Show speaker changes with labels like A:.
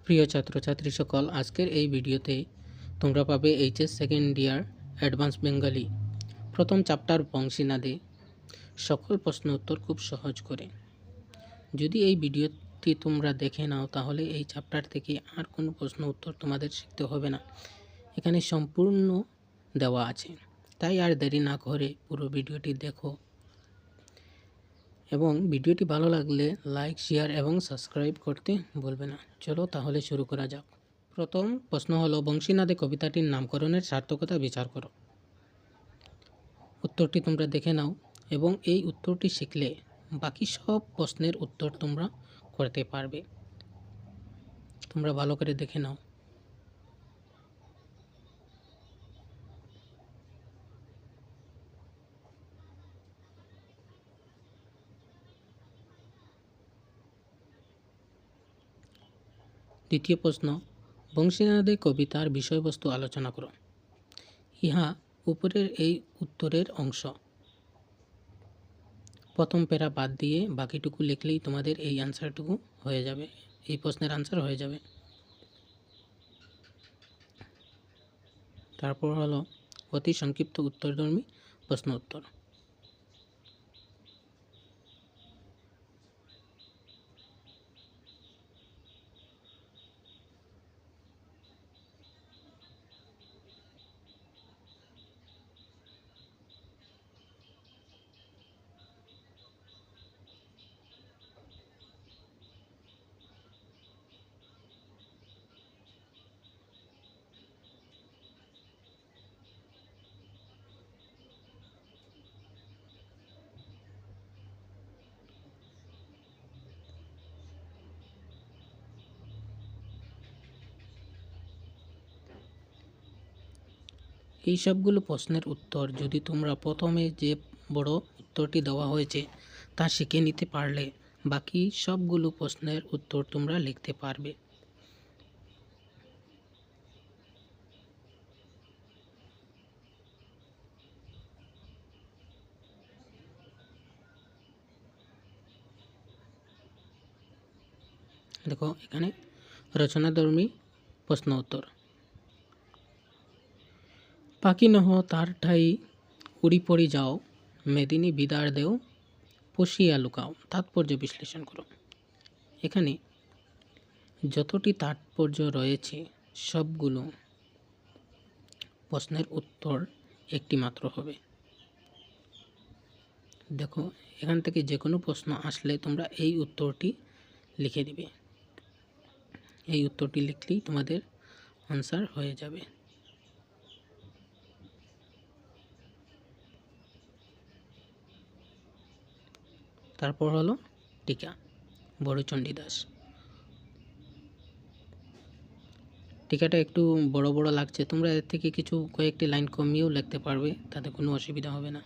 A: প্রিয় ছাত্রছাত্রী সকল, আজকের এই ভিডিওতে তোমরা পাবে HS second year advance Bengali প্রথম চ্যাপ্টার বংশীনাদে সকল প্রশ্ন উত্তর খুব সহজ করে। যদি এই ভিডিওটি তোমরা দেখে নাও তাহলে এই চ্যাপ্টার থেকে আর কোনো প্রশ্ন উত্তর তোমাদের শিখতে হবে না, এখানে সম্পূর্ণ দেওয়া আছে। তাই আর দেরি না করে পুরো ভিডিওটি দেখো এবং ভিডিওটি ভালো লাগলে লাইক, শেয়ার এবং সাবস্ক্রাইব করতে ভুলবে না। চলো তাহলে শুরু করা যাক। প্রথম প্রশ্ন হলো, বংশীনাদে কবিতাটির নামকরণের সার্থকতা বিচার করো। উত্তরটি তোমরা দেখে নাও এবং এই উত্তরটি শিখলে বাকি সব প্রশ্নের উত্তর তোমরা করতে পারবে। তোমরা ভালো করে দেখে নাও। দ্বিতীয় প্রশ্ন, বংশীনাদে কবিতার বিষয়বস্তু আলোচনা করো। ইহা উপরের এই উত্তরের অংশ। প্রথম প্যারা বাদ দিয়ে বাকিটুকু লিখলেই তোমাদের এই অ্যান্সারটুকু হয়ে যাবে, এই প্রশ্নের আনসার হয়ে যাবে। তারপর হলো অতি সংক্ষিপ্ত উত্তরধর্মী প্রশ্ন উত্তর। এই সবগুলো প্রশ্নের উত্তর যদি তোমরা প্রথমে যে বড় উত্তরটি দেওয়া হয়েছে তা শিখে নিতে পারলে বাকি সবগুলো প্রশ্নের উত্তর তোমরা লিখতে পারবে। দেখো এখানে রচনাধর্মী প্রশ্ন উত্তর। পাখি নহ তার ঠাই উড়ি পড়ি যাও, মেদিনী বিদার দেও পশিয়া লুকাও। তাৎপর্য বিশ্লেষণ করো। এখানে যতটি তাৎপর্য রয়েছে সবগুলো প্রশ্নের উত্তর একটি মাত্র হবে। দেখো এখান থেকে যে কোনো প্রশ্ন আসলে তোমরা এই উত্তরটি লিখে দিবে। এই উত্তরটি লিখলেই তোমাদের আনসার হয়ে যাবে। তারপর হলো টিকা, বড়চণ্ডী দাস। টিকাটা একটু বড় বড় লাগছে, তোমরা এর থেকে কিছু কয়েকটি লাইন কমিয়েও লিখতে পারবে, তাতে কোনো অসুবিধা হবে না।